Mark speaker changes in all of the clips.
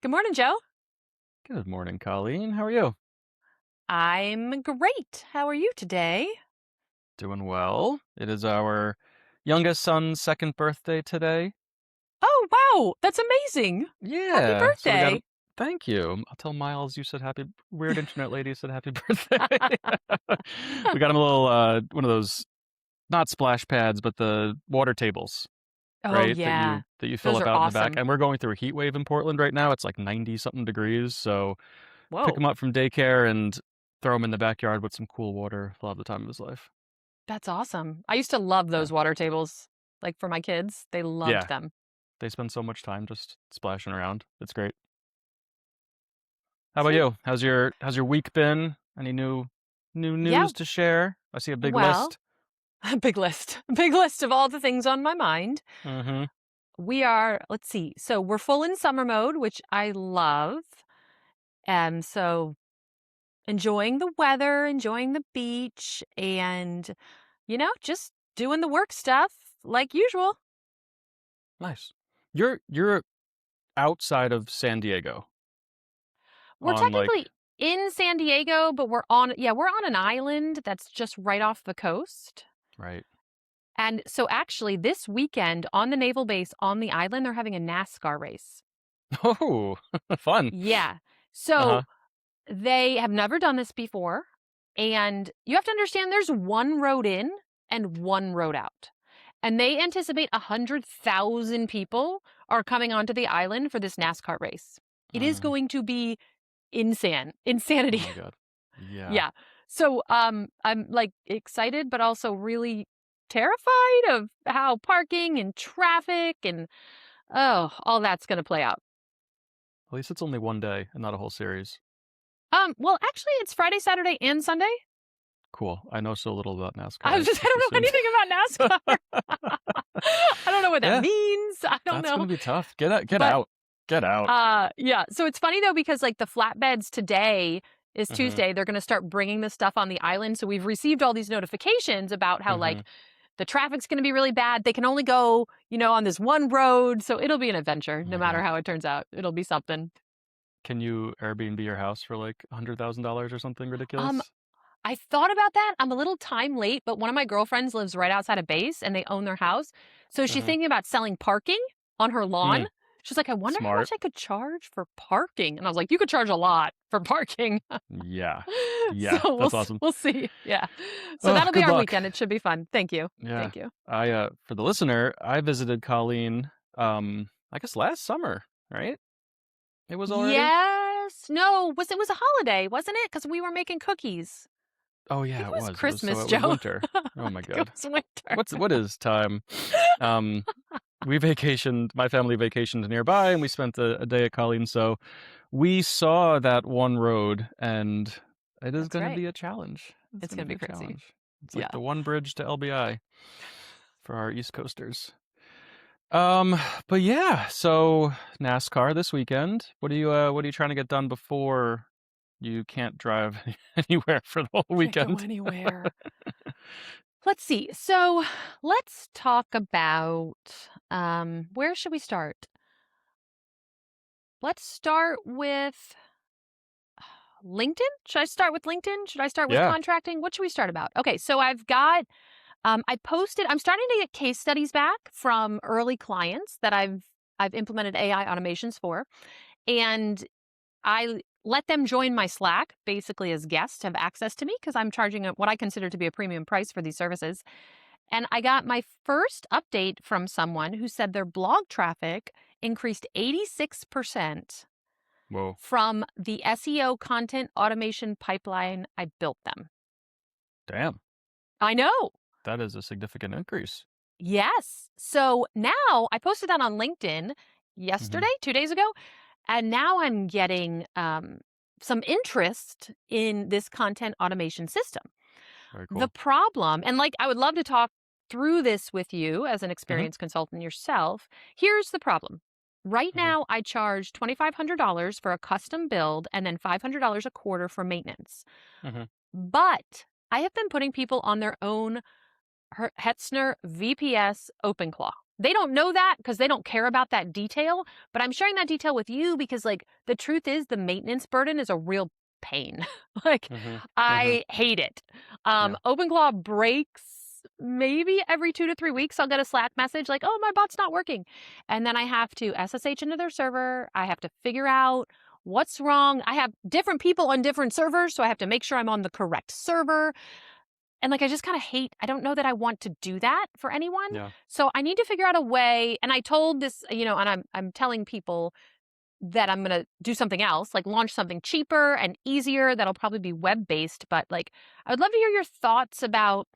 Speaker 1: Good morning, Joe.
Speaker 2: Good morning, Colleen. How are you?
Speaker 1: I'm great. How are you today?
Speaker 2: Doing well. It is our youngest son's second birthday today.
Speaker 1: Oh, wow. That's amazing. Happy
Speaker 2: Yeah, so we got a
Speaker 1: birthday.
Speaker 2: thank you. I'll tell Miles you said happy weird internet lady said happy birthday. We got him a little one of those not splash pads, but the water tables,
Speaker 1: Oh,
Speaker 2: right?
Speaker 1: yeah.
Speaker 2: That you fill
Speaker 1: Those
Speaker 2: up
Speaker 1: are
Speaker 2: out in the back.
Speaker 1: awesome.
Speaker 2: And we're going through a heat wave in Portland right now. It's like 90 something degrees, so pick
Speaker 1: Whoa.
Speaker 2: him up from daycare and throw him in the backyard with some cool water. He'll have the time of his life.
Speaker 1: That's awesome. I used to love
Speaker 2: Yeah.
Speaker 1: those water tables. Like for my kids, they loved
Speaker 2: Yeah.
Speaker 1: them.
Speaker 2: They spend so much time just splashing around. It's great. How about
Speaker 1: Sweet.
Speaker 2: you? How's your week been? Any new
Speaker 1: Yeah.
Speaker 2: news to share? I see a big
Speaker 1: Well,
Speaker 2: list.
Speaker 1: big list. Big list of all the things on my mind.
Speaker 2: Mm-hmm.
Speaker 1: Let's see. So we're full in summer mode, which I love. And so enjoying the weather, enjoying the beach, and just doing the work stuff like usual.
Speaker 2: Nice. You're outside of San Diego
Speaker 1: We're
Speaker 2: on like
Speaker 1: technically in San Diego, but we're on an island that's just right off the coast.
Speaker 2: right.
Speaker 1: And so actually this weekend on the naval base on the island, they're having a NASCAR race.
Speaker 2: Oh, fun.
Speaker 1: Yeah.
Speaker 2: Uh-huh.
Speaker 1: So they have never done this before. And you have to understand there's one road in and one road out. And they anticipate 100,000 people are coming onto the island for this NASCAR race. It is
Speaker 2: Mm.
Speaker 1: going to be
Speaker 2: Oh
Speaker 1: insanity.
Speaker 2: my God. Yeah.
Speaker 1: Yeah. So I'm like excited but also really terrified of how parking and traffic and all that's going to play out.
Speaker 2: At least it's only one day and not a whole series.
Speaker 1: Well actually it's Friday, Saturday and Sunday.
Speaker 2: Cool. I know so little about
Speaker 1: I
Speaker 2: NASCAR.
Speaker 1: was
Speaker 2: I
Speaker 1: just I
Speaker 2: just
Speaker 1: don't know
Speaker 2: assumed.
Speaker 1: anything about NASCAR. I don't know what that
Speaker 2: Yeah,
Speaker 1: means. I don't
Speaker 2: that's
Speaker 1: know.
Speaker 2: gonna be tough. Get out. Get
Speaker 1: But
Speaker 2: out. Get out.
Speaker 1: yeah, so it's funny though because like the flatbeds today is
Speaker 2: Mm-hmm.
Speaker 1: Tuesday. They're going to start bringing the stuff on the island. So we've received all these notifications about how
Speaker 2: Mm-hmm.
Speaker 1: like the traffic's going to be really bad. They can only go, on this one road. So it'll be an adventure
Speaker 2: Oh
Speaker 1: no
Speaker 2: my
Speaker 1: matter
Speaker 2: God.
Speaker 1: how it turns out. It'll be something.
Speaker 2: Can you Airbnb your house for like $100,000 or something
Speaker 1: Um
Speaker 2: ridiculous?
Speaker 1: I thought about that. I'm a little time late, but one of my girlfriends lives right outside of base and they own their house. So she's
Speaker 2: Uh-huh.
Speaker 1: thinking about selling parking on her lawn.
Speaker 2: Mm,
Speaker 1: She's like, I wonder how
Speaker 2: smart.
Speaker 1: much I could charge for parking. And I was like, you could charge a lot for parking.
Speaker 2: Yeah.
Speaker 1: So
Speaker 2: Yeah,
Speaker 1: we'll
Speaker 2: that's awesome.
Speaker 1: we'll see. Yeah. So
Speaker 2: Oh,
Speaker 1: that'll be
Speaker 2: good
Speaker 1: our
Speaker 2: luck.
Speaker 1: weekend. It should be fun. Thank you.
Speaker 2: Yeah.
Speaker 1: Thank you.
Speaker 2: For the listener, I visited Colleen I guess last summer, right? It was already?
Speaker 1: Yes. No, it was a holiday, wasn't it? Because we were making cookies.
Speaker 2: Oh
Speaker 1: I
Speaker 2: yeah,
Speaker 1: think
Speaker 2: it
Speaker 1: it was
Speaker 2: was. It was so
Speaker 1: Christmas,
Speaker 2: it was
Speaker 1: Joe.
Speaker 2: winter. Oh
Speaker 1: I
Speaker 2: my
Speaker 1: think it
Speaker 2: God.
Speaker 1: was winter.
Speaker 2: What is time? Um we vacationed, my family vacationed nearby and we spent a day at Colleen, so we saw that one road and it is
Speaker 1: That's
Speaker 2: going to
Speaker 1: right.
Speaker 2: be a challenge. It's
Speaker 1: It's
Speaker 2: going to
Speaker 1: gonna
Speaker 2: be
Speaker 1: be
Speaker 2: a
Speaker 1: crazy.
Speaker 2: challenge. It's like
Speaker 1: Yeah.
Speaker 2: the one bridge to LBI for our East Coasters. Um, but yeah, so NASCAR this weekend. What are you trying to get done before you can't drive anywhere for the whole
Speaker 1: Can't go
Speaker 2: weekend?
Speaker 1: anywhere. Let's see. So let's talk about where should we start? Let's start with LinkedIn. Should I start with LinkedIn? Should I start with
Speaker 2: Yeah.
Speaker 1: contracting? What should we start about? Okay, so I'm starting to get case studies back from early clients that I've implemented AI automations for. And I let them join my Slack basically as guests, have access to me because I'm charging what I consider to be a premium price for these services. And I got my first update from someone who said their blog traffic increased 86%
Speaker 2: Whoa.
Speaker 1: from the SEO content automation pipeline I built them.
Speaker 2: Damn.
Speaker 1: I know.
Speaker 2: That is a significant increase.
Speaker 1: Yes. So now I posted that on LinkedIn
Speaker 2: Hmm.
Speaker 1: yesterday, 2 days ago, and now I'm getting some interest in this content automation system.
Speaker 2: Very
Speaker 1: The
Speaker 2: cool.
Speaker 1: problem, and like I would love to talk through this with you as an
Speaker 2: Hmm.
Speaker 1: experienced consultant yourself. Here's the problem. Right
Speaker 2: Hmm.
Speaker 1: now, I charge $2,500 for a custom build and then $500 a quarter for maintenance.
Speaker 2: Hmm.
Speaker 1: But I have been putting people on their own Hetzner VPS OpenClaw. they don't know that because they don't care about that detail, but I'm sharing that detail with you because, like, the truth is the maintenance burden is a real pain. Like,
Speaker 2: Mhm. Mhm.
Speaker 1: I hate it.
Speaker 2: Yeah.
Speaker 1: OpenClaw breaks maybe every 2 to 3 weeks. I'll get a Slack message like, "Oh, my bot's not working." And then I have to SSH into their server. I have to figure out what's wrong. I have different people on different servers, so I have to make sure I'm on the correct server. And, like, I just kinda hate I don't know that I want to do that for anyone.
Speaker 2: Yeah.
Speaker 1: So I need to figure out a way, and I told this, and I'm telling people that I'm gonna do something else, like launch something cheaper and easier that'll probably be web-based, but, like, I would love to hear your thoughts about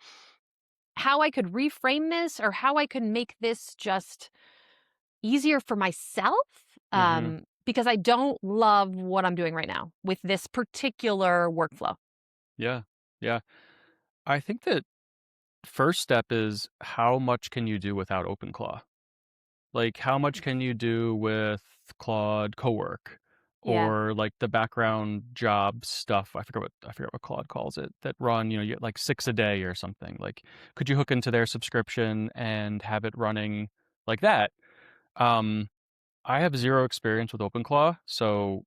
Speaker 1: how I could reframe this or how I could make this just easier for myself,
Speaker 2: Mhm.
Speaker 1: because I don't love what I'm doing right now with this particular workflow.
Speaker 2: Yeah. Yeah. I think that first step is how much can you do without OpenClaw? Like, how much can you do with Claude Cowork
Speaker 1: Yeah.
Speaker 2: or like the background job stuff? I forget what Claude calls it that run, you get like 6 a day or something. Like, could you hook into their subscription and have it running like that? Um, I have 0 experience with OpenClaw, so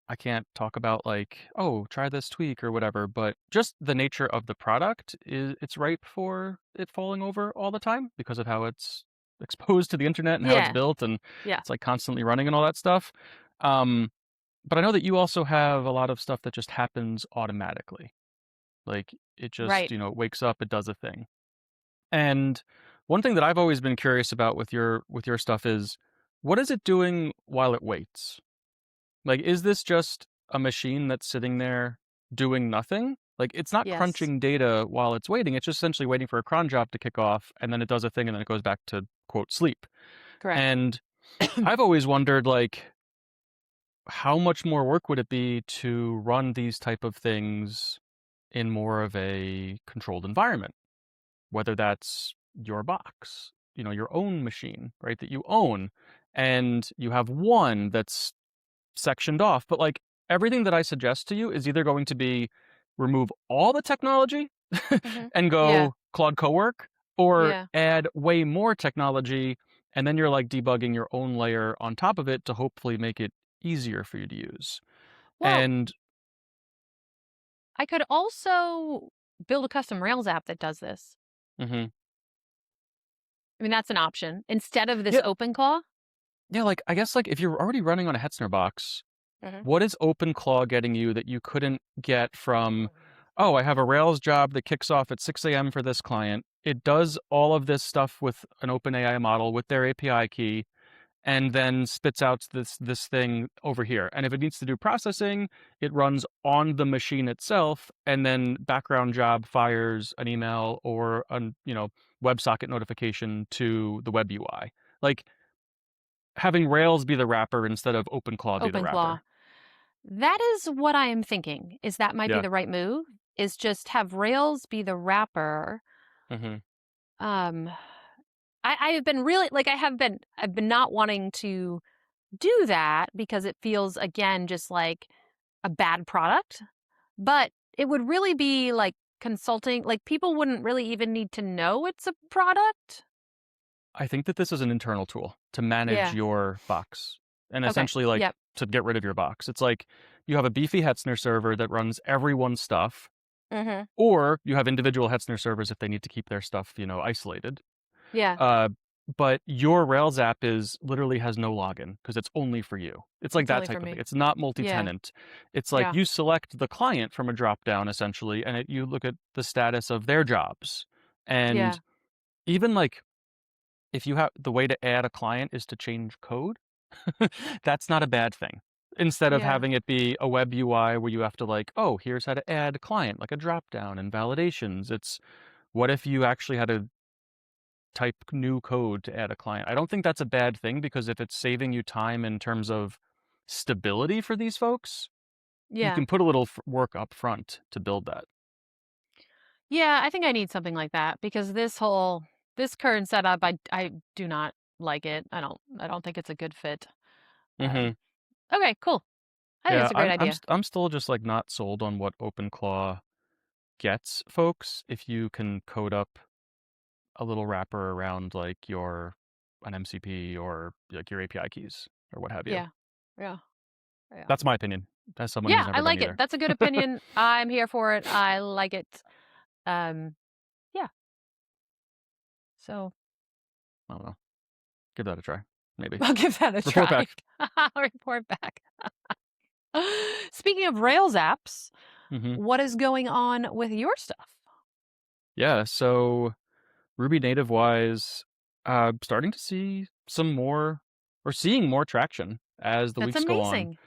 Speaker 2: I can't talk about like, "Oh, try this tweak," or whatever, but just the nature of the product is it's ripe for it falling over all the time because of how it's exposed to the internet and how it's
Speaker 1: Yeah.
Speaker 2: built, and
Speaker 1: Yeah.
Speaker 2: it's, like, constantly running and all that stuff. Um, but I know that you also have a lot of stuff that just happens automatically. Like, it just,
Speaker 1: Right.
Speaker 2: it wakes up, it does a thing. And one thing that I've always been curious about with your stuff is, what is it doing while it waits? Like, is this just a machine that's sitting there doing nothing? Like, it's not
Speaker 1: Yes.
Speaker 2: crunching data while it's waiting. It's just essentially waiting for a cron job to kick off, and then it does a thing, and then it goes back to quote sleep.
Speaker 1: Correct.
Speaker 2: And I've always wondered, like, how much more work would it be to run these type of things in more of a controlled environment? Whether that's your box, your own machine, right, that you own, and you have one that's sectioned off, but, like, everything that I suggest to you is either going to be remove all the technology
Speaker 1: Mhm.
Speaker 2: and
Speaker 1: Yeah.
Speaker 2: go Claude Cowork, or
Speaker 1: Yeah.
Speaker 2: add way more technology, and then you're, like, debugging your own layer on top of it to hopefully make it easier for you to use.
Speaker 1: Well,
Speaker 2: And
Speaker 1: I could also build a custom Rails app that does this.
Speaker 2: mhm.
Speaker 1: I mean, that's an option instead of this
Speaker 2: Yeah,
Speaker 1: OpenClaw.
Speaker 2: yeah, like, I guess, like, if you're already running on a Hetzner box,
Speaker 1: Mhm.
Speaker 2: what is OpenClaw getting you that you couldn't get from, "Oh, I have a Rails job that kicks off at 6 AM for this client. It does all of this stuff with an OpenAI model with their API key, and then spits out this thing over here. And if it needs to do processing, it runs on the machine itself, and then background job fires an email or an, WebSocket notification to the web UI." Like, having Rails be the wrapper instead of OpenClaw be the
Speaker 1: OpenClaw.
Speaker 2: wrapper.
Speaker 1: That is what I am thinking, is that might be
Speaker 2: Yeah.
Speaker 1: the right move, is just have Rails be the wrapper.
Speaker 2: Mhm.
Speaker 1: Um, I have been really like, I've been not wanting to do that because it feels, again, just like a bad product, but it would really be like consulting, like, people wouldn't really even need to know it's a product.
Speaker 2: I think that this is an internal tool to manage
Speaker 1: Yeah.
Speaker 2: your box and
Speaker 1: Okay.
Speaker 2: essentially, like,
Speaker 1: Yep.
Speaker 2: to get rid of your box. It's like you have a beefy Hetzner server that runs everyone's stuff,
Speaker 1: Mhm.
Speaker 2: or you have individual Hetzner servers if they need to keep their stuff, isolated.
Speaker 1: Yeah.
Speaker 2: Uh, but your Rails app is literally has no login because it's only for you. It's like
Speaker 1: It's
Speaker 2: that
Speaker 1: only for
Speaker 2: type of thing.
Speaker 1: me.
Speaker 2: It's not
Speaker 1: Yeah.
Speaker 2: multi-tenant. It's like
Speaker 1: Yeah.
Speaker 2: you select the client from a drop down essentially, and you look at the status of their jobs.
Speaker 1: Yeah.
Speaker 2: And even like if you have the way to add a client is to change code, that's not a bad thing. Instead of
Speaker 1: Yeah.
Speaker 2: having it be a web UI where you have to like, oh, here's how to add a client, like a drop down and validations. It's what if you actually had to type new code to add a client? I don't think that's a bad thing because if it's saving you time in terms of stability for these folks, you
Speaker 1: Yeah.
Speaker 2: can put a little work up front to build that.
Speaker 1: Yeah, I think I need something like that because this current setup, I do not like it. I don't think it's a good fit.
Speaker 2: Hmm.
Speaker 1: Okay, cool. I think
Speaker 2: Yeah,
Speaker 1: it's a great
Speaker 2: I'm
Speaker 1: idea.
Speaker 2: st- I'm still just like not sold on what OpenClaw gets folks if you can code up a little wrapper around like your an MCP or like your API keys or what have you.
Speaker 1: Yeah. Yeah. Yeah.
Speaker 2: That's my opinion as someone who's
Speaker 1: Yeah, I
Speaker 2: never done
Speaker 1: like it.
Speaker 2: either.
Speaker 1: That's a good opinion. I'm here for it. I like it. Um, yeah. So
Speaker 2: I don't know. Give that a try. Maybe.
Speaker 1: I'll give that a
Speaker 2: Report
Speaker 1: try.
Speaker 2: back.
Speaker 1: I'll report back. Speaking of Rails apps,
Speaker 2: Hmm.
Speaker 1: what is going on with your stuff?
Speaker 2: Yeah. So Ruby native wise, starting to see some more or seeing more traction as the
Speaker 1: That's
Speaker 2: weeks go on.
Speaker 1: amazing.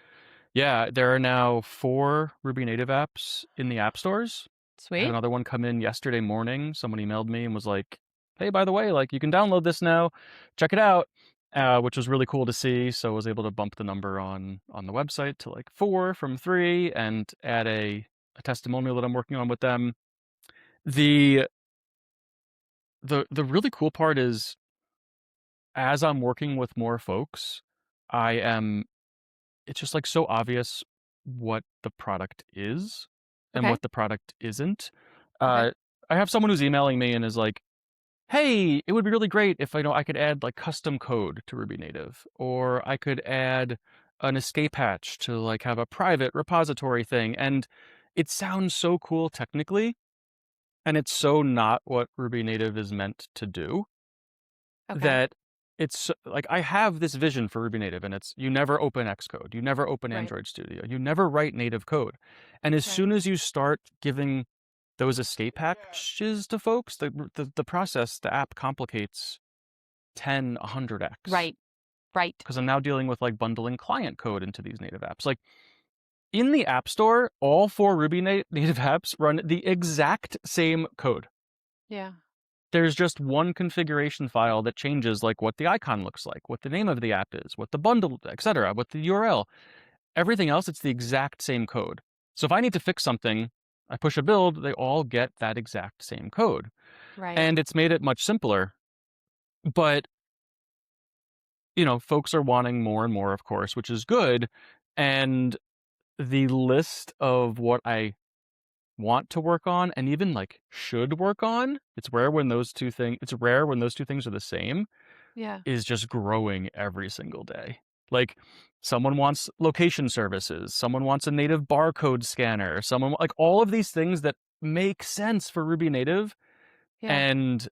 Speaker 2: Yeah, there are now 4 Ruby native apps in the app stores. I had
Speaker 1: Sweet.
Speaker 2: another one come in yesterday morning. Someone emailed me and was like, "Hey, by the way, like you can download this now. Check it out." Which was really cool to see. So I was able to bump the number on the website to like 4 from 3 and add a testimonial that I'm working on with them. The the really cool part is as I'm working with more folks, I am it's just like so obvious what the product is and
Speaker 1: Okay.
Speaker 2: what the product isn't.
Speaker 1: Okay.
Speaker 2: Uh, I have someone who's emailing me and is like, "Hey, it would be really great if I could add like custom code to Ruby Native, or I could add an escape hatch to like have a private repository thing." And it sounds so cool technically, and it's so not what Ruby Native is meant to do
Speaker 1: Okay.
Speaker 2: that like I have this vision for Ruby Native, and it's you never open Xcode, you never open
Speaker 1: Right.
Speaker 2: Android Studio, you never write native code. And as
Speaker 1: Right.
Speaker 2: soon as you start giving those escape hatches to folks, the process, the app complicates 10, 100x.
Speaker 1: Right. Right.
Speaker 2: Because I'm now dealing with like bundling client code into these native apps. Like in the App Store, all 4 Ruby native apps run the exact same code.
Speaker 1: Yeah.
Speaker 2: There's just one configuration file that changes like what the icon looks like, what the name of the app is, what the bundle, etc., what the URL. Everything else, it's the exact same code. So if I need to fix something, I push a build, they all get that exact same code.
Speaker 1: Right.
Speaker 2: And it's made it much simpler. But, folks are wanting more and more, of course, which is good. And the list of what I want to work on and even like should work on, it's rare when those two things are the same,
Speaker 1: Yeah.
Speaker 2: is just growing every single day. Like someone wants location services, someone wants a native barcode scanner, someone like all of these things that make sense for Ruby native.
Speaker 1: Yeah.
Speaker 2: And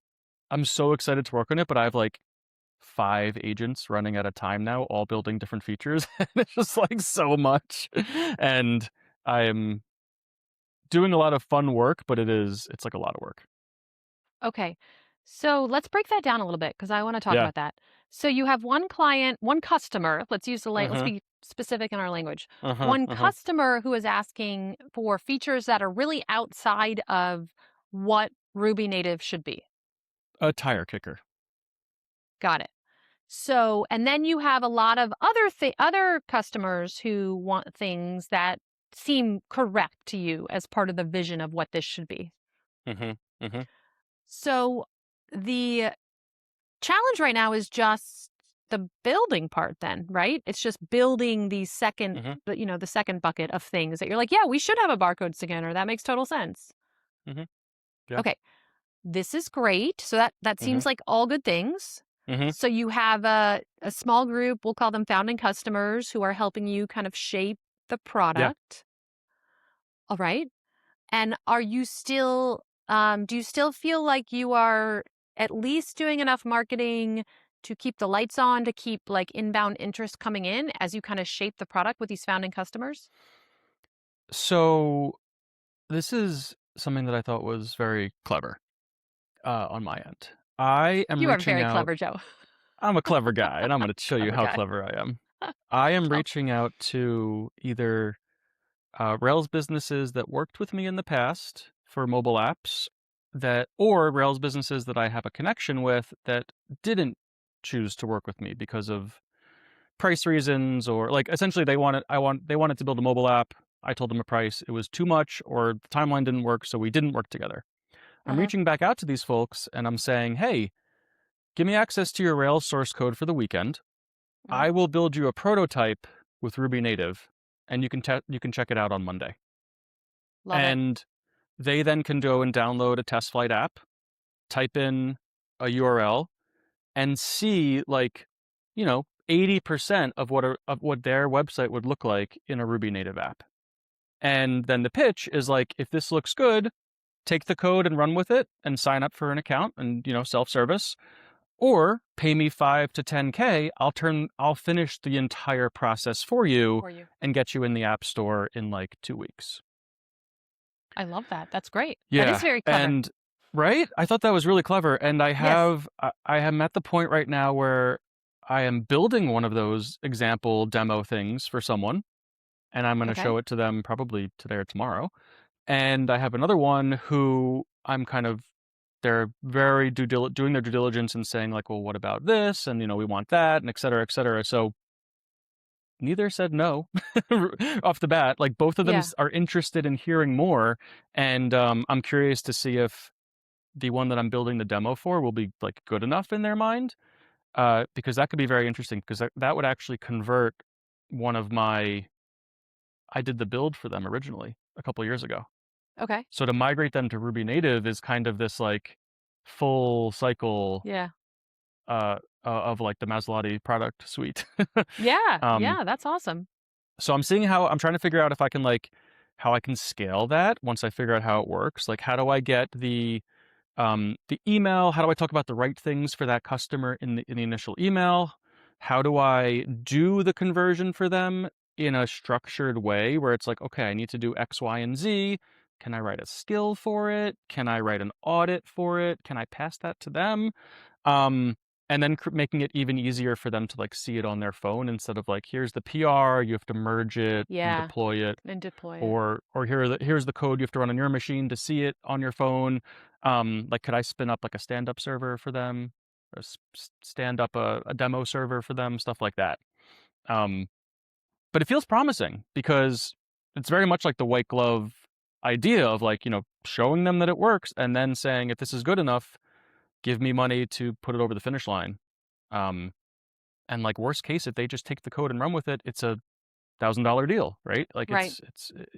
Speaker 2: I'm so excited to work on it, but I have like 5 agents running at a time now, all building different features. And it's just like so much. And I am doing a lot of fun work, but it's like a lot of work.
Speaker 1: Okay. So let's break that down a little bit because I want to talk
Speaker 2: Yeah.
Speaker 1: about that. So you have one client, one customer. Let's
Speaker 2: Uh-huh.
Speaker 1: be specific in our language.
Speaker 2: Uh-huh.
Speaker 1: One
Speaker 2: Uh-huh.
Speaker 1: customer who is asking for features that are really outside of what Ruby native should be.
Speaker 2: A tire kicker.
Speaker 1: Got it. So, and then you have a lot of other customers who want things that seem correct to you as part of the vision of what this should be.
Speaker 2: Mm-hmm. Mm-hmm.
Speaker 1: So, the challenge right now is just the building part then, right? It's just building
Speaker 2: Mm-hmm.
Speaker 1: the second bucket of things that you're like, yeah, we should have a barcode scanner. That makes total sense.
Speaker 2: Mm-hmm. Yeah.
Speaker 1: Okay, this is great. So that
Speaker 2: Mm-hmm.
Speaker 1: seems like all good things.
Speaker 2: Mm-hmm.
Speaker 1: So you have a small group, we'll call them founding customers, who are helping you kind of shape the
Speaker 2: Yeah.
Speaker 1: product. All right. And do you still feel like you are at least doing enough marketing to keep the lights on, to keep like inbound interest coming in as you kind of shape the product with these founding customers?
Speaker 2: So this is something that I thought was very clever on my end. I am
Speaker 1: You are
Speaker 2: reaching
Speaker 1: very
Speaker 2: out.
Speaker 1: clever, Joe.
Speaker 2: I'm a clever guy, and I'm going to show you
Speaker 1: Clever
Speaker 2: how
Speaker 1: guy.
Speaker 2: clever I am. I am
Speaker 1: Tell
Speaker 2: reaching out to either Rails businesses that worked with me in the past for mobile apps or Rails businesses that I have a connection with that didn't choose to work with me because of price reasons, or like essentially they wanted to build a mobile app. I told them a price, it was too much, or the timeline didn't work, so we didn't work together. I'm
Speaker 1: uh-huh.
Speaker 2: reaching back out to these folks and I'm saying, hey, give me access to your Rails source code for the weekend.
Speaker 1: Uh-huh.
Speaker 2: I will build you a prototype with Ruby Native, and you can check it out on Monday.
Speaker 1: Love it.
Speaker 2: And they then can go and download a test flight app, type in a URL, and see like, 80% of what their website would look like in a Ruby native app. And then the pitch is like, if this looks good, take the code and run with it and sign up for an account and, self-service, or pay me 5 to 10K. I'll finish the entire process for you
Speaker 1: For you.
Speaker 2: and get you in the app store in like 2 weeks.
Speaker 1: I love that. That's great. That is
Speaker 2: Yeah,
Speaker 1: very clever.
Speaker 2: and right? I thought that was really clever, and
Speaker 1: Yes.
Speaker 2: I am at the point right now where I am building one of those example demo things for someone, and I'm gonna
Speaker 1: Okay.
Speaker 2: show it to them probably today or tomorrow. And I have another one who I'm kind of they're very doing their due diligence and saying like, well, what about this? And we want that, and et cetera, et cetera. So neither said no off the bat. Like both of them
Speaker 1: Yeah.
Speaker 2: are interested in hearing more, and I'm curious to see if the one that I'm building the demo for will be like good enough in their mind, because that could be very interesting. Because that would actually convert one of my I did the build for them originally a couple years ago.
Speaker 1: Okay.
Speaker 2: So to migrate them to Ruby native is kind of this like full cycle
Speaker 1: Yeah.
Speaker 2: of like the Maserati product suite.
Speaker 1: Yeah.
Speaker 2: um,
Speaker 1: Yeah. That's awesome.
Speaker 2: so I'm seeing how I'm trying to figure out if I can like how I can scale that once I figure out how it works. Like how do I get the email? How do I talk about the right things for that customer in the initial email? How do I do the conversion for them in a structured way where it's like, okay, I need to do X, Y, and Z. Can I write a skill for it? Can I write an audit for it? Can I pass that to them? Um, and then making it even easier for them to like see it on their phone instead of like, here's the PR, you have to merge it and
Speaker 1: Yeah.
Speaker 2: deploy it,
Speaker 1: And deploy it.
Speaker 2: or here's the code you have to run on your machine to see it on your phone. Like could I spin up like a stand-up server for them, or stand up a demo server for them, stuff like that. um but it feels promising because it's very much like the white glove idea of like, showing them that it works and then saying, if this is good enough, give me money to put it over the finish line. um and like worst case, if they just take the code and run with it, it's a $1,000 deal, right? Like
Speaker 1: Right.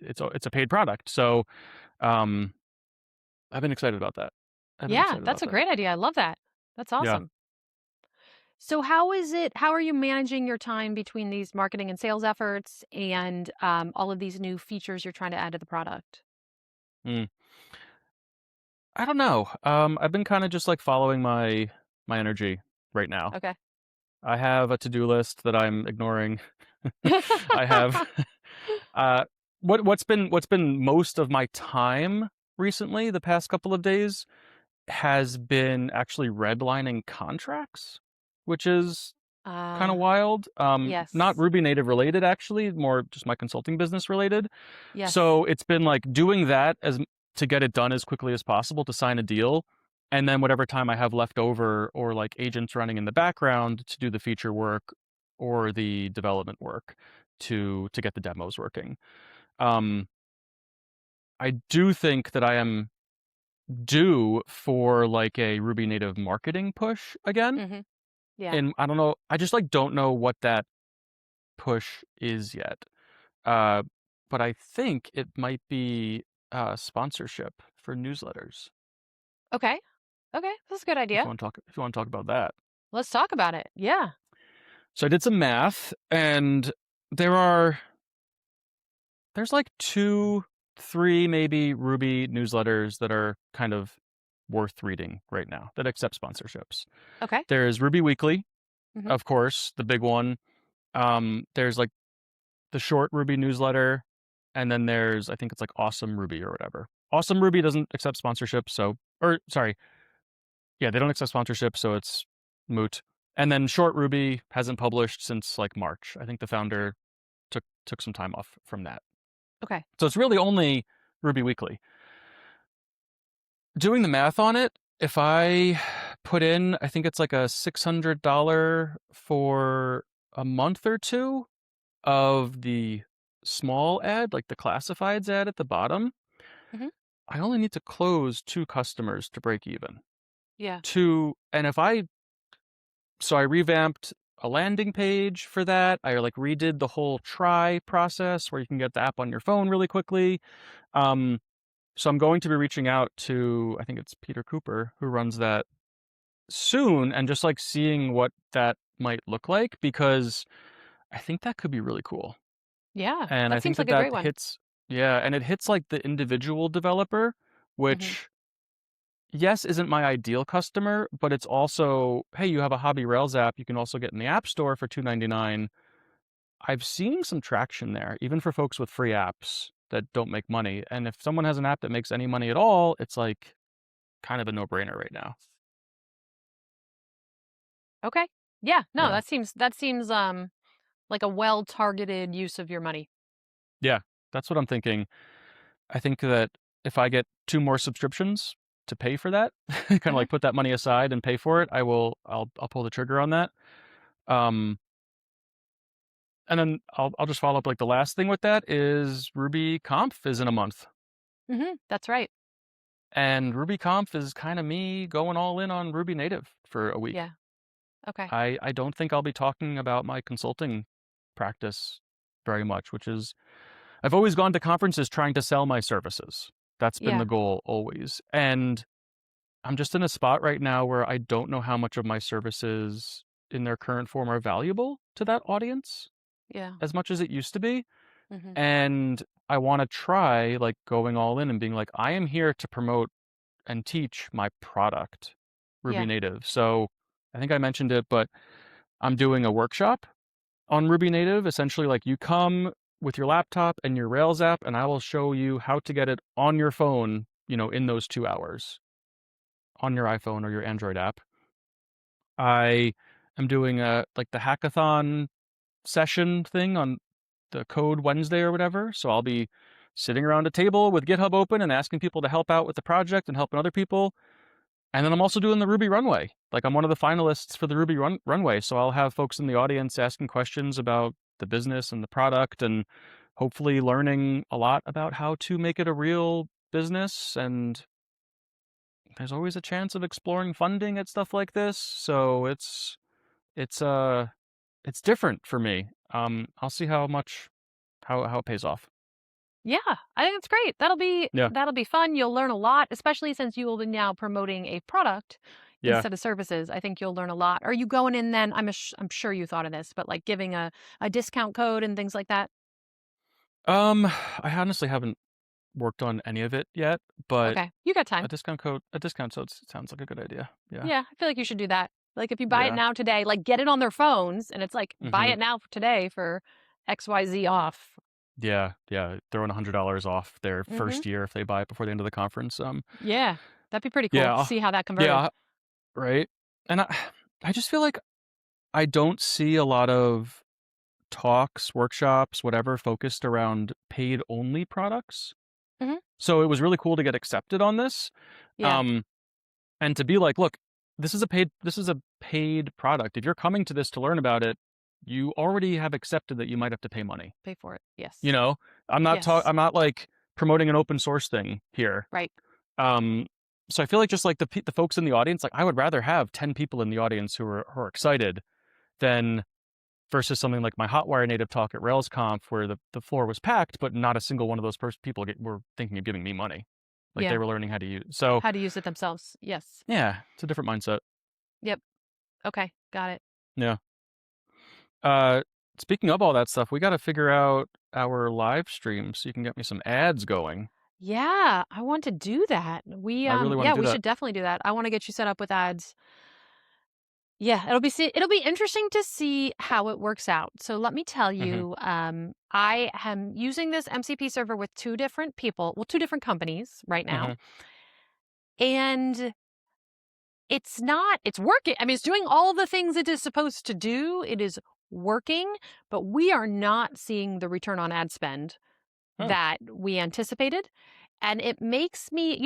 Speaker 2: it's a paid product. So um I've been excited about that. I've been
Speaker 1: Yeah.
Speaker 2: excited
Speaker 1: That's
Speaker 2: about
Speaker 1: a
Speaker 2: that.
Speaker 1: great idea. I love that. That's
Speaker 2: Yeah.
Speaker 1: awesome. So how are you managing your time between these marketing and sales efforts and all of these new features you're trying to add to the product?
Speaker 2: Mm. I don't know. I've been kind of just like following my energy right now.
Speaker 1: Okay.
Speaker 2: I have a to-do list that I'm ignoring. I have uh what's been most of my time recently, the past couple of days, has been actually redlining contracts, which is kind of
Speaker 1: uh
Speaker 2: wild. Not
Speaker 1: yes.
Speaker 2: Ruby native related, actually, more just my consulting business related.
Speaker 1: Yes.
Speaker 2: So it's been like doing that to get it done as quickly as possible to sign a deal. And then whatever time I have left over, or like agents running in the background to do the feature work or the development work to get the demos working. Um, I do think that I am due for like a Ruby native marketing push again.
Speaker 1: Mhm. Yeah.
Speaker 2: And I don't know, I just like don't know what that push is yet. Uh, but I think it might be sponsorship for newsletters.
Speaker 1: Okay. Okay. That's a good idea.
Speaker 2: If you want to talk about that.
Speaker 1: Let's talk about it. Yeah.
Speaker 2: So I did some math, and there are there's like 2, 3 maybe Ruby newsletters that are kind of worth reading right now that accept sponsorships.
Speaker 1: Okay.
Speaker 2: There's Ruby Weekly,
Speaker 1: Mhm.
Speaker 2: of course, the big one. There's like the short Ruby newsletter, and then there's, I think it's like Awesome Ruby or whatever. Awesome Ruby doesn't accept sponsorship, so, or sorry, yeah, they don't accept sponsorship, so it's moot. And then Short Ruby hasn't published since like March. I think the founder took some time off from that.
Speaker 1: Okay.
Speaker 2: So it's really only Ruby Weekly. Doing the math on it, if I put in, I think it's like a $600 for a month or two of the small ad, like the classifieds ad at the bottom,
Speaker 1: Mhm.
Speaker 2: I only need to close 2 customers to break even.
Speaker 1: Yeah.
Speaker 2: And if I revamped a landing page for that. I like redid the whole try process where you can get the app on your phone really quickly. Um, so I'm going to be reaching out to, I think it's Peter Cooper who runs that soon and just like seeing what that might look like, because I think that could be really cool.
Speaker 1: Yeah,
Speaker 2: And I
Speaker 1: that
Speaker 2: think
Speaker 1: seems like
Speaker 2: that
Speaker 1: a
Speaker 2: that
Speaker 1: great one.
Speaker 2: hits, yeah, and it hits like the individual developer,
Speaker 1: Mhm.
Speaker 2: which, yes, isn't my ideal customer, but it's also, hey, you have a hobby Rails app, you can also get in the App Store for $2.99. I've seen some traction there, even for folks with free apps that don't make money. And if someone has an app that makes any money at all, it's like kind of a no-brainer right now.
Speaker 1: Okay. Yeah, no,
Speaker 2: Yeah.
Speaker 1: that seems like a well-targeted use of your money.
Speaker 2: Yeah. That's what I'm thinking. I think that if I get 2 more subscriptions to pay for that, kinda
Speaker 1: Mhm.
Speaker 2: like put that money aside and pay for it, I'll pull the trigger on that. Um, and then I'll just follow up, like, the last thing with that is RubyConf is in a month,
Speaker 1: Mhm. That's right.
Speaker 2: and RubyConf is kinda me going all in on Ruby native for a week.
Speaker 1: Yeah. Okay.
Speaker 2: I don't think I'll be talking about my consulting practice very much, which is, I've always gone to conferences trying to sell my services. That's been the
Speaker 1: Yeah.
Speaker 2: goal always, and I'm just in a spot right now where I don't know how much of my services in their current form are valuable to that audience
Speaker 1: Yeah.
Speaker 2: as much as it used to be.
Speaker 1: Mhm.
Speaker 2: And I want to try like going all in and being like, I am here to promote and teach my product, Ruby
Speaker 1: Yeah.
Speaker 2: Native. So I think I mentioned it, but I'm doing a workshop on Ruby Native. Essentially, like you come with your laptop and your Rails app, and I will show you how to get it on your phone, in those 2 hours on your iPhone or your Android app. I am doing a like the hackathon session thing on the Code Wednesday or whatever. So I'll be sitting around a table with GitHub open and asking people to help out with the project and helping other people. And then I'm also doing the Ruby Runway. Like I'm one of the finalists for the Ruby Runway. So I'll have folks in the audience asking questions about the business and the product, and hopefully learning a lot about how to make it a real business. And there's always a chance of exploring funding at stuff like this. So it's it's different for me. I'll see how it pays off.
Speaker 1: Yeah, I think it's great.
Speaker 2: Yeah,
Speaker 1: That'll be fun. You'll learn a lot, especially since you will be now promoting a product
Speaker 2: yeah.
Speaker 1: instead of services. I think you'll learn a lot. Are you going in then? I'm sure you thought of this, but like giving a discount code and things like that.
Speaker 2: Um, I honestly haven't worked on any of it yet, but
Speaker 1: Okay, you got time.
Speaker 2: a discount code sounds like a good idea. Yeah,
Speaker 1: Yeah, I feel like you should do that. Like if you buy it
Speaker 2: yeah.
Speaker 1: now today, like get it on their phones, and it's like buy
Speaker 2: Mm-hmm.
Speaker 1: it now for today for XYZ off.
Speaker 2: Yeah, yeah. Throwing $100 off their
Speaker 1: Mm-hmm.
Speaker 2: first year if they buy it before the end of the conference.
Speaker 1: Yeah, that'd be pretty cool
Speaker 2: Yeah,
Speaker 1: to see how that converted.
Speaker 2: yeah, right. And I just feel like I don't see a lot of talks, workshops, whatever, focused around paid only products.
Speaker 1: Hmm.
Speaker 2: So it was really cool to get accepted on this.
Speaker 1: Yeah,
Speaker 2: Um, and to be like, look, this is a paid product. If you're coming to this to learn about it, you already have accepted that you might have to pay money.
Speaker 1: pay for it.
Speaker 2: You
Speaker 1: Yes,
Speaker 2: know,
Speaker 1: yes,
Speaker 2: I'm not like promoting an open source thing here.
Speaker 1: right.
Speaker 2: Um, so I feel like just like the folks in the audience, like I would rather have 10 people in the audience who are excited than versus something like my Hotwire native talk at RailsConf where the floor was packed, but not a single one of those people were thinking of giving me money. Like they
Speaker 1: Yeah,
Speaker 2: were learning how to use. So
Speaker 1: how to use it themselves. Yes.
Speaker 2: yeah, it's a different mindset.
Speaker 1: Yep. Okay, got it.
Speaker 2: Yeah. Uh, Speaking of all that stuff, we got to figure out our live stream so you can get me some ads going.
Speaker 1: Yeah, I want to do that.
Speaker 2: I really want
Speaker 1: Yeah,
Speaker 2: to do
Speaker 1: we
Speaker 2: that.
Speaker 1: should definitely do that. I want to get you set up with ads. Yeah, it'll be interesting to see how it works out. So let me tell
Speaker 2: Hmm.
Speaker 1: you, I am using this MCP server with two different people, well, two different companies right now,
Speaker 2: Hmm.
Speaker 1: and it's working. I mean, it's doing all the things it is supposed to do. It is working, but we are not seeing the return on ad spend
Speaker 2: Huh.
Speaker 1: that we anticipated. And it makes me,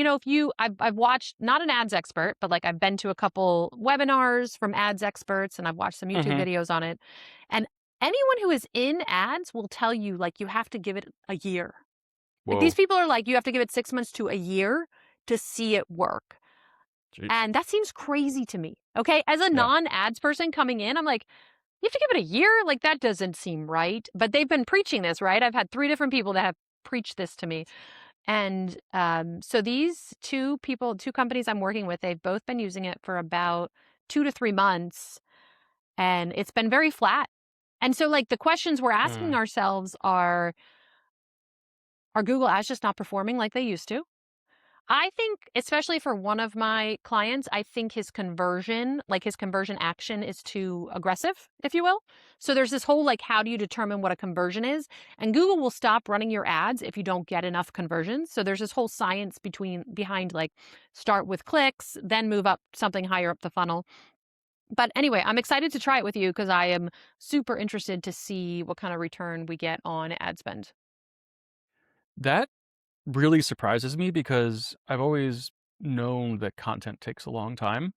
Speaker 1: I've watched, not an ads expert, but like I've been to a couple webinars from ads experts and I've watched some YouTube
Speaker 2: Hmm.
Speaker 1: videos on it. And anyone who is in ads will tell you, like, you have to give it a year. Like these
Speaker 2: Whoa.
Speaker 1: people are like, you have to give it 6 months to a year to see it work.
Speaker 2: Jeez.
Speaker 1: And that seems crazy to me. Okay. As a
Speaker 2: Yeah.
Speaker 1: non ads person coming in, I'm like, you have to give it a year? Like, that doesn't seem right. But they've been preaching this, right? I've had three different people that have preached this to me. And so these two companies I'm working with, they've both been using it for about 2 to 3 months, and it's been very flat. And so, like, the questions we're asking
Speaker 2: Mm.
Speaker 1: ourselves are Google ads just not performing like they used to? I think, especially for one of my clients, I think his conversion, like his conversion action is too aggressive, if you will. So there's this whole like, how do you determine what a conversion is? And Google will stop running your ads if you don't get enough conversions. So there's this whole science behind like start with clicks, then move up something higher up the funnel. But anyway, I'm excited to try it with you because I am super interested to see what kind of return we get on ad spend.
Speaker 2: That really surprises me because I've always known that content takes a long time.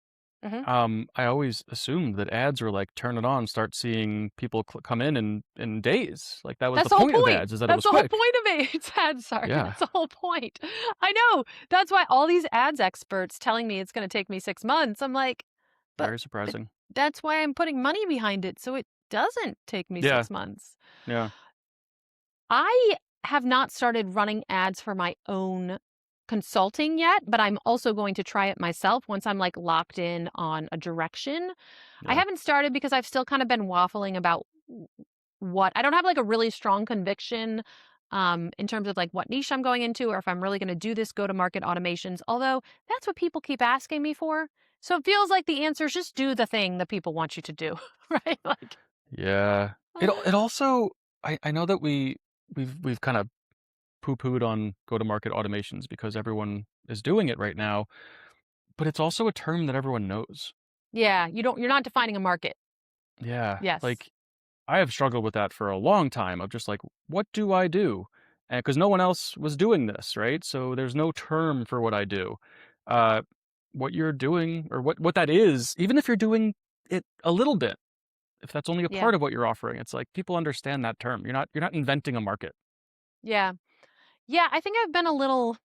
Speaker 1: Hmm.
Speaker 2: I always assumed that ads were like turn it on, start seeing people come in days. Like that was
Speaker 1: That's
Speaker 2: the
Speaker 1: the whole
Speaker 2: point of
Speaker 1: point.
Speaker 2: ads, is that it
Speaker 1: That's
Speaker 2: was
Speaker 1: the whole
Speaker 2: quick.
Speaker 1: point of it. It's ads. Sorry.
Speaker 2: Yeah,
Speaker 1: That's the whole point. I know. That's why all these ads experts telling me it's going to take me 6 months. I'm like, but
Speaker 2: very surprising.
Speaker 1: that's why I'm putting money behind it. So it doesn't take me
Speaker 2: Yeah,
Speaker 1: 6 months.
Speaker 2: yeah,
Speaker 1: I have not started running ads for my own consulting yet, but I'm also going to try it myself once I'm like locked in on a direction. I
Speaker 2: yeah.
Speaker 1: haven't started because I've still kind of been waffling about what I don't have like a really strong conviction in terms of like what niche I'm going into or if I'm really going to do this go to market automations, although that's what people keep asking me for. So it feels like the answer is just do the thing that people want you to do, right? Like,
Speaker 2: Yeah. It also I know that we've kind of poo-pooed on go-to-market automations because everyone is doing it right now, but it's also a term that everyone knows.
Speaker 1: yeah, you're not defining a market.
Speaker 2: Yeah.
Speaker 1: Yes.
Speaker 2: Like I have struggled with that for a long time of just like, what do I do? And because no one else was doing this, right? So there's no term for what I do. Uh, what you're doing or what that is, even if you're doing it a little bit, if that's only a
Speaker 1: Yeah.
Speaker 2: part of what you're offering, it's like people understand that term. You're not inventing a market.
Speaker 1: Yeah. Yeah, I think I've been a little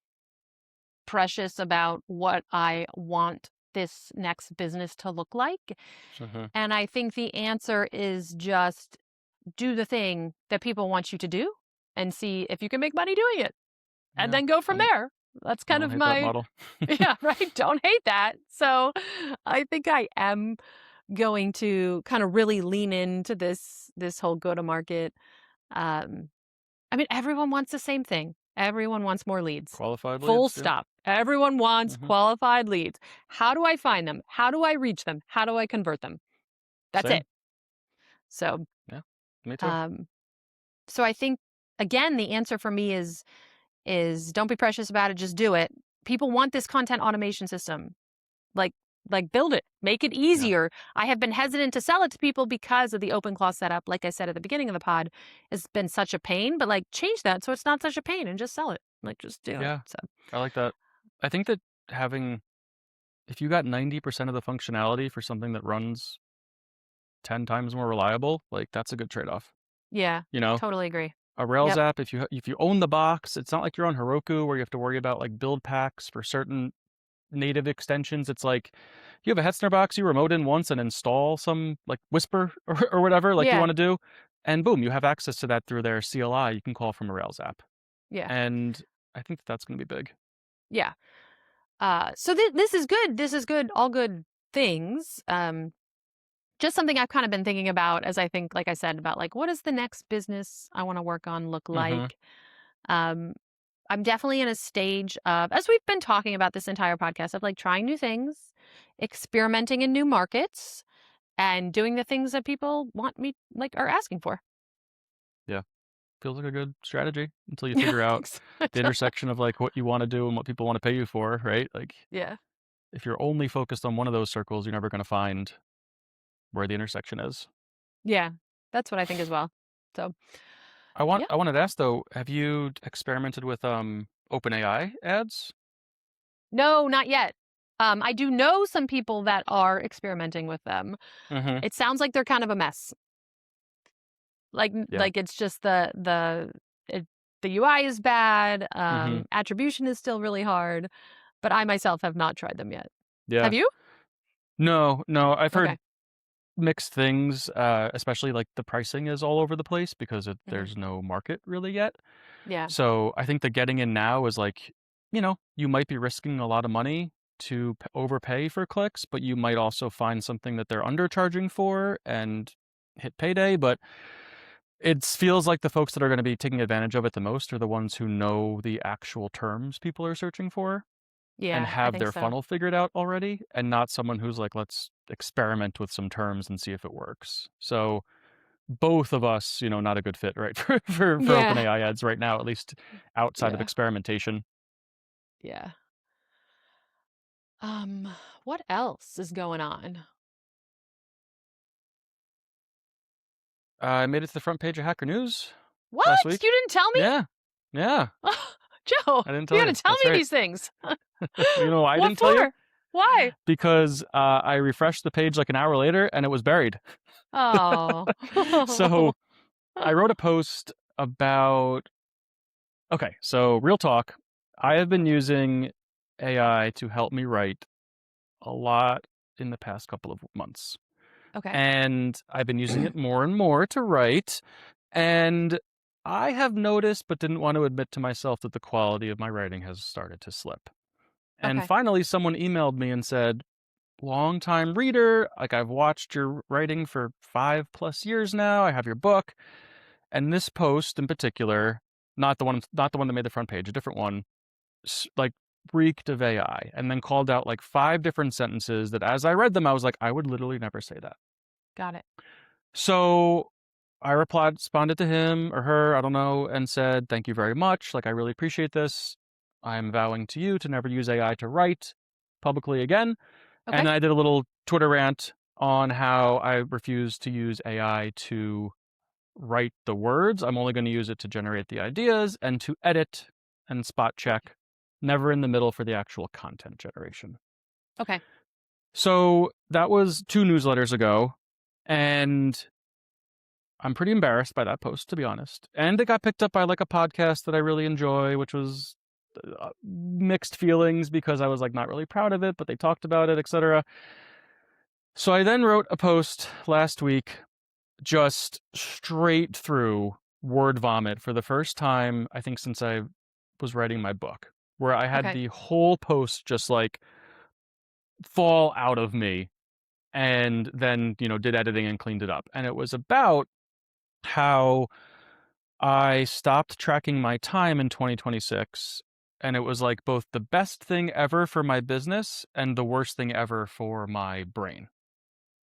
Speaker 1: precious about what I want this next business to look like.
Speaker 2: Mhm.
Speaker 1: And I think the answer is just do the thing that people want you to do and see if you can make money doing it and
Speaker 2: Yeah.
Speaker 1: then go from
Speaker 2: I
Speaker 1: there. That's
Speaker 2: I
Speaker 1: kind
Speaker 2: don't
Speaker 1: of
Speaker 2: hate that
Speaker 1: my,
Speaker 2: model.
Speaker 1: yeah, right. Don't hate that. So I think I am going to kind of really lean into this whole go to market. Um, I mean, everyone wants the same thing. Everyone wants more leads.
Speaker 2: Qualified
Speaker 1: Full
Speaker 2: leads, yeah.
Speaker 1: stop. Everyone wants
Speaker 2: Mhm.
Speaker 1: qualified leads. How do I find them? How do I reach them? How do I convert them? That's it.
Speaker 2: Same.
Speaker 1: So,
Speaker 2: Yeah. Me too.
Speaker 1: um, so I think again, the answer for me is don't be precious about it. Just do it. People want this content automation system. Like, like build it, make it
Speaker 2: Yeah.
Speaker 1: easier. I have been hesitant to sell it to people because of the OpenClaw setup. Like I said at the beginning of the pod, it's been such a pain. But like, change that so it's not such a pain and just sell it. Like, just do it.
Speaker 2: Yeah.
Speaker 1: So,
Speaker 2: I like that. I think that having if you got 90% of the functionality for something that runs 10 times more reliable, like that's a good trade-off.
Speaker 1: yeah,
Speaker 2: You know,
Speaker 1: totally agree.
Speaker 2: a Rails
Speaker 1: Yep.
Speaker 2: app, if you own the box, it's not like you're on Heroku where you have to worry about like build packs for certain native extensions. It's like you have a Hetzner box, you remote in once and install some like Whisper or whatever like you
Speaker 1: Yeah.
Speaker 2: want to do, and boom, you have access to that through their CLI. You can call from a Rails app,
Speaker 1: Yeah.
Speaker 2: and I think that's going to be big.
Speaker 1: Yeah. So this is good. This is good. All good things. Just something I've kind of been thinking about as I think, like I said, about like what does the next business I want to work on look
Speaker 2: Mm-hmm.
Speaker 1: like? Um, I'm definitely in a stage of, as we've been talking about this entire podcast, of like trying new things, experimenting in new markets, and doing the things that people want me like are asking for.
Speaker 2: Yeah, feels like a good strategy until you
Speaker 1: Yeah,
Speaker 2: figure out
Speaker 1: thanks.
Speaker 2: the intersection of like what you want to do and what people want to pay you for, right? Like
Speaker 1: Yeah.
Speaker 2: if you're only focused on one of those circles, you're never going to find where the intersection is.
Speaker 1: Yeah. That's what I think as well. So, yeah.
Speaker 2: I wanted to ask though, have you experimented with OpenAI ads?
Speaker 1: No, not yet. I do know some people that are experimenting with them.
Speaker 2: Mm-hmm.
Speaker 1: It sounds like they're kind of a mess.
Speaker 2: Yeah.
Speaker 1: Like it's just the UI is bad.
Speaker 2: Mm-hmm.
Speaker 1: Attribution is still really hard, but I myself have not tried them yet. Have
Speaker 2: Yeah.
Speaker 1: you?
Speaker 2: No, no, I've heard
Speaker 1: Okay.
Speaker 2: mixed things, especially like the pricing is all over the place because
Speaker 1: Hmm.
Speaker 2: there's no market really yet.
Speaker 1: Yeah.
Speaker 2: So I think the getting in now is like, you know, you might be risking a lot of money to overpay for clicks, but you might also find something that they're undercharging for and hit payday. But it feels like the folks that are going to be taking advantage of it the most are the ones who know the actual terms people are searching for and
Speaker 1: Yeah, I
Speaker 2: have
Speaker 1: think
Speaker 2: their
Speaker 1: so.
Speaker 2: funnel figured out already, and not someone who's like, let's experiment with some terms and see if it works. So both of us, not a good fit, right? For
Speaker 1: Yeah.
Speaker 2: OpenAI ads right now, at least outside of
Speaker 1: Yeah.
Speaker 2: experimentation.
Speaker 1: Yeah. Um, what else is going on?
Speaker 2: I made it to the front page of Hacker News last
Speaker 1: What?
Speaker 2: week.
Speaker 1: You didn't tell me?
Speaker 2: Yeah. Yeah.
Speaker 1: Joe,
Speaker 2: I didn't
Speaker 1: you
Speaker 2: tell you.
Speaker 1: gotta tell
Speaker 2: That's
Speaker 1: me
Speaker 2: right.
Speaker 1: these things.
Speaker 2: You know why I
Speaker 1: What
Speaker 2: didn't tell you?
Speaker 1: for? Why?
Speaker 2: Because I refreshed the page like an hour later and it was buried.
Speaker 1: Oh.
Speaker 2: So I wrote a post about. Okay, so real talk. I have been using AI to help me write a lot in the past couple of months.
Speaker 1: Okay.
Speaker 2: And I've been using it more and more to write. And I have noticed, but didn't want to admit to myself, that the quality of my writing has started to slip. And
Speaker 1: Okay.
Speaker 2: finally, someone emailed me and said, long-time reader, like I've watched your writing for 5+ years now. I have your book. And this post in particular, not the one that made the front page, a different one, like reeked of AI, and then called out like 5 different sentences that as I read them, I was like, I would literally never say that.
Speaker 1: Got it.
Speaker 2: So I responded to him or her, I don't know, and said, thank you very much. Like, I really appreciate this. I'm vowing to you to never use AI to write publicly again. And
Speaker 1: Okay.
Speaker 2: then I did a little Twitter rant on how I refuse to use AI to write the words. I'm only going to use it to generate the ideas and to edit and spot check, never in the middle for the actual content generation.
Speaker 1: Okay.
Speaker 2: So that was 2 newsletters ago. And I'm pretty embarrassed by that post, to be honest. And it got picked up by like a podcast that I really enjoy, which was mixed feelings because I was like not really proud of it, but they talked about it, etc. So I then wrote a post last week, just straight through word vomit for the first time, I think, since I was writing my book, where I had
Speaker 1: Okay.
Speaker 2: the whole post just like fall out of me, and then, did editing and cleaned it up. And it was about how I stopped tracking my time in 2026, and it was like both the best thing ever for my business and the worst thing ever for my brain.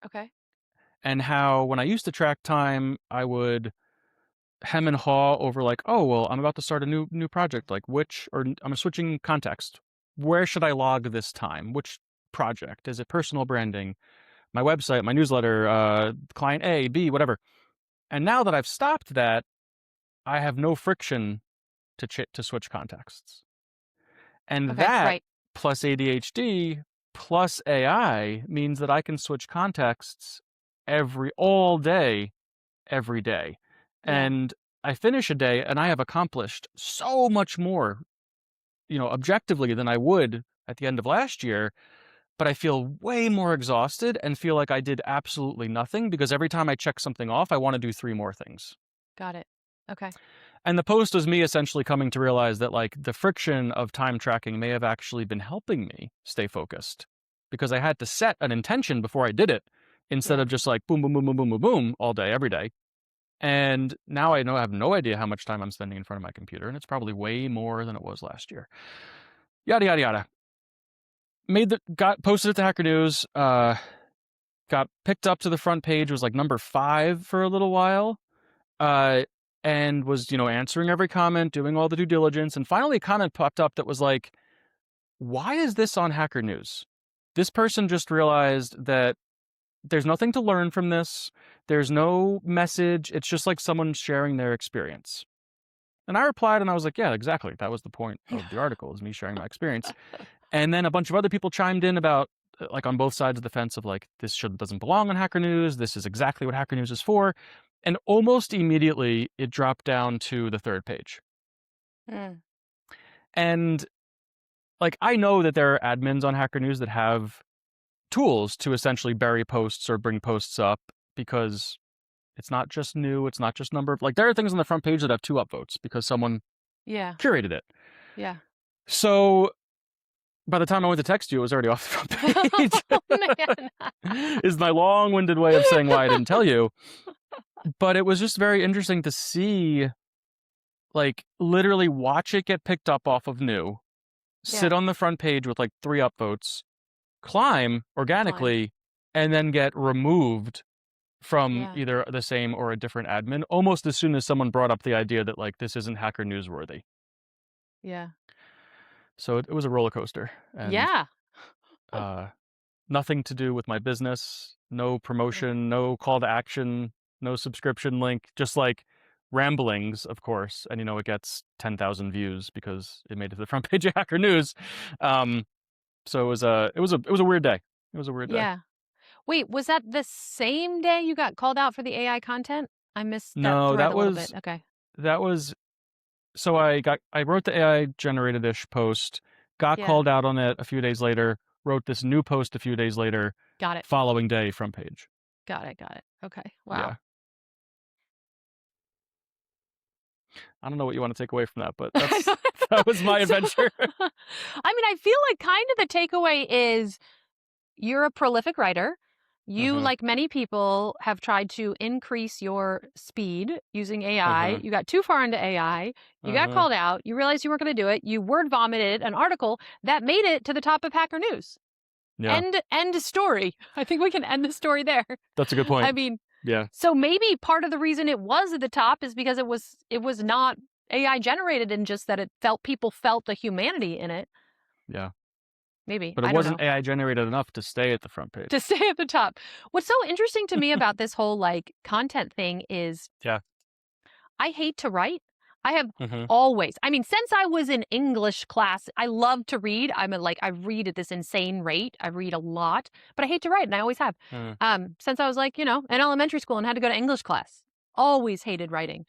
Speaker 1: Okay.
Speaker 2: And how when I used to track time, I would hem and haw over like, oh, well, I'm about to start a new project, like I'm switching context. Where should I log this time? Which project? Is it personal branding, my website, my newsletter, client A, B, whatever. And now that I've stopped that, I have no friction to switch contexts. And
Speaker 1: Okay.
Speaker 2: that
Speaker 1: Right.
Speaker 2: plus ADHD plus AI means that I can switch contexts all day, every day.
Speaker 1: Yeah.
Speaker 2: And I finish a day and I have accomplished so much more, objectively than I would at the end of last year. But I feel way more exhausted and feel like I did absolutely nothing because every time I check something off, I want to do 3 more things.
Speaker 1: Got it. Okay.
Speaker 2: And the post was me essentially coming to realize that like the friction of time tracking may have actually been helping me stay focused because I had to set an intention before I did it instead
Speaker 1: Yeah.
Speaker 2: of just like boom, boom, boom, boom, boom, boom, boom all day, every day. And now I have no idea how much time I'm spending in front of my computer, and it's probably way more than it was last year. Yada, yada, yada. Posted it to Hacker News, got picked up to the front page, was like number 5 for a little while. Uh, and was, answering every comment, doing all the due diligence. And finally, a comment popped up that was like, why is this on Hacker News? This person just realized that there's nothing to learn from this. There's no message. It's just like someone sharing their experience. And I replied and I was like, yeah, exactly. That was the point of the article, is me sharing my experience. And then a bunch of other people chimed in about, like, on both sides of the fence of like, doesn't belong on Hacker News. This is exactly what Hacker News is for. And almost immediately it dropped down to the 3rd page.
Speaker 1: Mm.
Speaker 2: And like, I know that there are admins on Hacker News that have tools to essentially bury posts or bring posts up because it's not just new. It's not just number of, like, there are things on the front page that have 2 upvotes because someone
Speaker 1: Yeah.
Speaker 2: curated it.
Speaker 1: Yeah.
Speaker 2: So by the time I went to text you, it was already off the front page.
Speaker 1: Oh, man.
Speaker 2: Is my long-winded way of saying why I didn't tell you. But it was just very interesting to see, like, literally watch it get picked up off of new, sit
Speaker 1: Yeah,
Speaker 2: on the front page with like 3 upvotes, climb
Speaker 1: climb.
Speaker 2: organically, and then get removed from
Speaker 1: Yeah,
Speaker 2: either the same or a different admin almost as soon as someone brought up the idea that like this isn't hacker newsworthy.
Speaker 1: yeah.
Speaker 2: So it was a roller coaster, and
Speaker 1: Yeah.
Speaker 2: uh, nothing to do with my business, no
Speaker 1: Right.
Speaker 2: promotion, no call to action, no subscription link, just like ramblings, of course. And it gets 10,000 views because it made it to the front page of Hacker News. Um, so it was a weird day. It was a weird day.
Speaker 1: Yeah. Wait, was that the same day you got called out for the AI content? I missed that
Speaker 2: No,
Speaker 1: thread
Speaker 2: that
Speaker 1: a little bit.
Speaker 2: was
Speaker 1: Okay.
Speaker 2: that was so I wrote the AI generated ish post, got
Speaker 1: Yeah.
Speaker 2: called out on it a few days later, wrote this new post a few days later,
Speaker 1: Got it.
Speaker 2: following day front page.
Speaker 1: Got it. Got it. Okay. Wow.
Speaker 2: Yeah. I don't know what you want to take away from that, but that was my
Speaker 1: So,
Speaker 2: adventure.
Speaker 1: I mean, I feel like kind of the takeaway is you're a prolific writer. You,
Speaker 2: Mhm.
Speaker 1: like many people, have tried to increase your speed using AI.
Speaker 2: Mhm.
Speaker 1: You got too far into AI. You got
Speaker 2: Mhm.
Speaker 1: called out. You realized you weren't going to do it. You word vomited an article that made it to the top of Hacker News.
Speaker 2: Yeah.
Speaker 1: End story. I think we can end the story there.
Speaker 2: That's a good
Speaker 1: I
Speaker 2: point.
Speaker 1: mean,
Speaker 2: Yeah.
Speaker 1: so maybe part of the reason it was at the top is because it was not AI generated, and just that people felt the humanity in it.
Speaker 2: Yeah.
Speaker 1: Maybe.
Speaker 2: But it
Speaker 1: I don't
Speaker 2: wasn't
Speaker 1: know.
Speaker 2: AI generated enough to stay at the front
Speaker 1: To
Speaker 2: page.
Speaker 1: stay at the top. What's so interesting to me about this whole like content thing is
Speaker 2: Yeah.
Speaker 1: I hate to write. I have
Speaker 2: Mhm.
Speaker 1: always, I mean, since I was in English class, I love to read. I read at this insane rate. I read a lot, but I hate to write, and I always have.
Speaker 2: Mhm.
Speaker 1: Since I was like, in elementary school and had to go to English class. Always hated writing.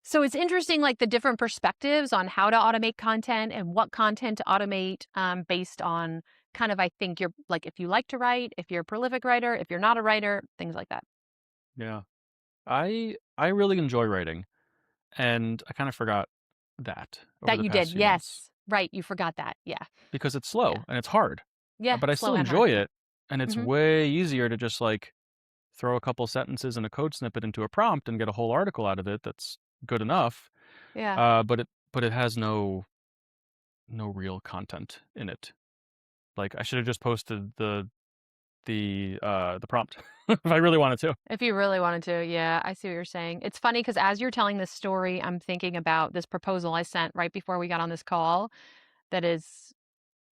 Speaker 1: So it's interesting, like the different perspectives on how to automate content and what content to automate, based on kind of, I think you're like, if you like to write, if you're a prolific writer, if you're not a writer, things like that.
Speaker 2: Yeah. I really enjoy writing, and I kind of forgot that over
Speaker 1: That
Speaker 2: the
Speaker 1: you
Speaker 2: past
Speaker 1: did.
Speaker 2: few months
Speaker 1: Yes. Right. You forgot that. Yeah.
Speaker 2: because it's
Speaker 1: Yeah.
Speaker 2: slow and it's hard.
Speaker 1: Yeah.
Speaker 2: But I still
Speaker 1: Slow and hard.
Speaker 2: enjoy
Speaker 1: Yeah.
Speaker 2: it, and it's
Speaker 1: Hmm.
Speaker 2: way easier to just like throw a couple sentences and a code snippet into a prompt and get a whole article out of it that's good enough.
Speaker 1: Yeah.
Speaker 2: But it has no real content in it. Like I should have just posted the prompt if I really wanted to.
Speaker 1: If you really wanted to. Yeah. I see what you're saying. It's funny because as you're telling this story, I'm thinking about this proposal I sent right before we got on this call that is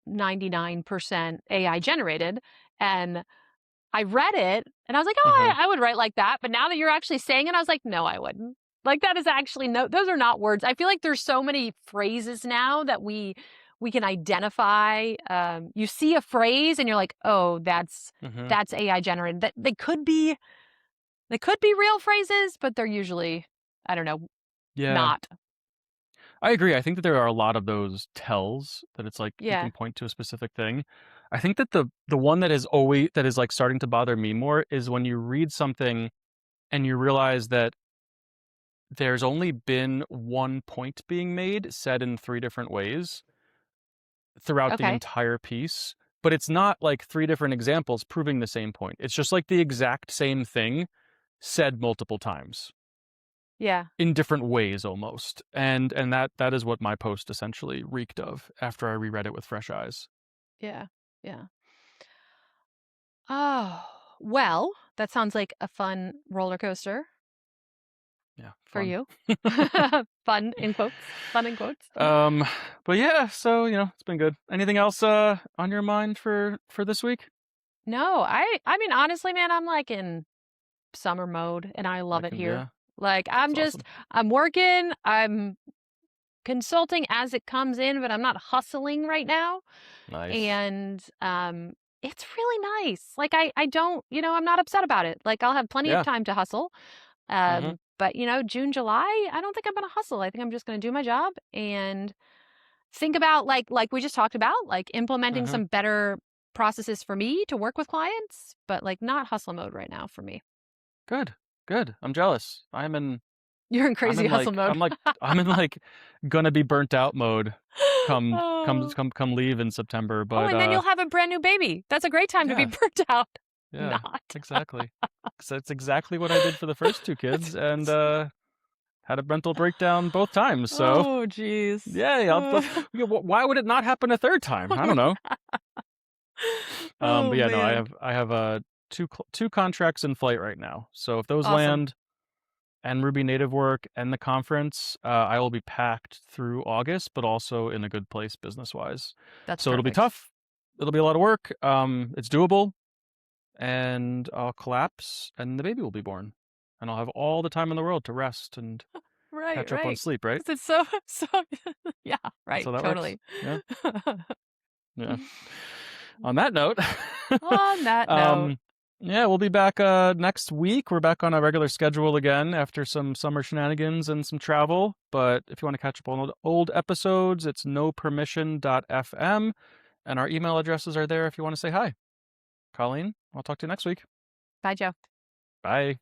Speaker 1: 99% AI generated. And I read it and I was like, oh,
Speaker 2: Mhm.
Speaker 1: I would write like that. But now that you're actually saying it, I was like, no, I wouldn't. Like that is actually no, those are not words. I feel like there's so many phrases now that we can identify. You see a phrase and you're like, oh,
Speaker 2: Mhm.
Speaker 1: that's AI generated. That they could be real phrases, but they're usually, I don't know,
Speaker 2: Yeah.
Speaker 1: not.
Speaker 2: I agree. I think that there are a lot of those tells that it's like you
Speaker 1: Yeah.
Speaker 2: can point to a specific thing. I think that the one that is like starting to bother me more is when you read something and you realize that there's only been one point being made said in 3 different ways throughout the
Speaker 1: Okay.
Speaker 2: entire piece, but it's not like 3 different examples proving the same point. It's just like the exact same thing said multiple times
Speaker 1: Yeah.
Speaker 2: in different ways almost. And that is what my post essentially reeked of after I reread it with fresh eyes.
Speaker 1: Yeah. Yeah. Oh, well, that sounds like a fun roller coaster
Speaker 2: Yeah,
Speaker 1: for
Speaker 2: fun.
Speaker 1: you. Fun in quotes. Fun in quotes.
Speaker 2: Um, but yeah, so it's been good. Anything else on your mind for this week?
Speaker 1: No, I mean honestly, man, I'm like in summer mode and I love
Speaker 2: I
Speaker 1: it
Speaker 2: can
Speaker 1: here.
Speaker 2: Yeah,
Speaker 1: Like
Speaker 2: it's awesome.
Speaker 1: I'm working, I'm consulting as it comes in, but I'm not hustling right now.
Speaker 2: Nice.
Speaker 1: And it's really nice. Like I don't, I'm not upset about it. Like I'll have plenty of
Speaker 2: Yeah.
Speaker 1: time to hustle.
Speaker 2: Mhm.
Speaker 1: But June, July, I don't think I'm gonna hustle. I think I'm just gonna do my job and think about like we just talked about, like implementing
Speaker 2: Mhm.
Speaker 1: some better processes for me to work with clients, but like not hustle mode right now for me.
Speaker 2: Good. Good. I'm jealous.
Speaker 1: You're in
Speaker 2: I'm
Speaker 1: crazy
Speaker 2: in
Speaker 1: hustle
Speaker 2: like
Speaker 1: mode.
Speaker 2: I'm like I'm in like gonna be burnt out mode
Speaker 1: Oh.
Speaker 2: come leave in September.
Speaker 1: Oh,
Speaker 2: But
Speaker 1: and then you'll have a brand new baby. That's a great time to be
Speaker 2: yeah,
Speaker 1: burnt out.
Speaker 2: yeah,
Speaker 1: Not.
Speaker 2: exactly. So that's exactly what I did for the first two kids, and had a mental breakdown both times. So
Speaker 1: Oh, jeez.
Speaker 2: yay! Why would it not happen a third time? I don't know.
Speaker 1: Oh,
Speaker 2: But yeah, no,
Speaker 1: man.
Speaker 2: I have two contracts in flight right now. So if those
Speaker 1: Awesome.
Speaker 2: land and Ruby native work and the conference, I will be packed through August, but also in a good place business wise.
Speaker 1: That's
Speaker 2: So it'll be
Speaker 1: perfect.
Speaker 2: tough. It'll be a lot of work. It's doable, and I'll collapse, and the baby will be born, and I'll have all the time in the world to rest and
Speaker 1: Right,
Speaker 2: catch up on
Speaker 1: right.
Speaker 2: sleep. Right?
Speaker 1: 'Cause it's so so yeah,
Speaker 2: That's
Speaker 1: right,
Speaker 2: how that works.
Speaker 1: totally.
Speaker 2: Yeah, yeah. On that note,
Speaker 1: On that note,
Speaker 2: um, yeah, we'll be back next week. We're back on a regular schedule again after some summer shenanigans and some travel. But if you want to catch up on old episodes, it's nopermission.fm, and our email addresses are there if you want to say hi. Colleen, I'll talk to you next week.
Speaker 1: bye, Joe.
Speaker 2: Bye.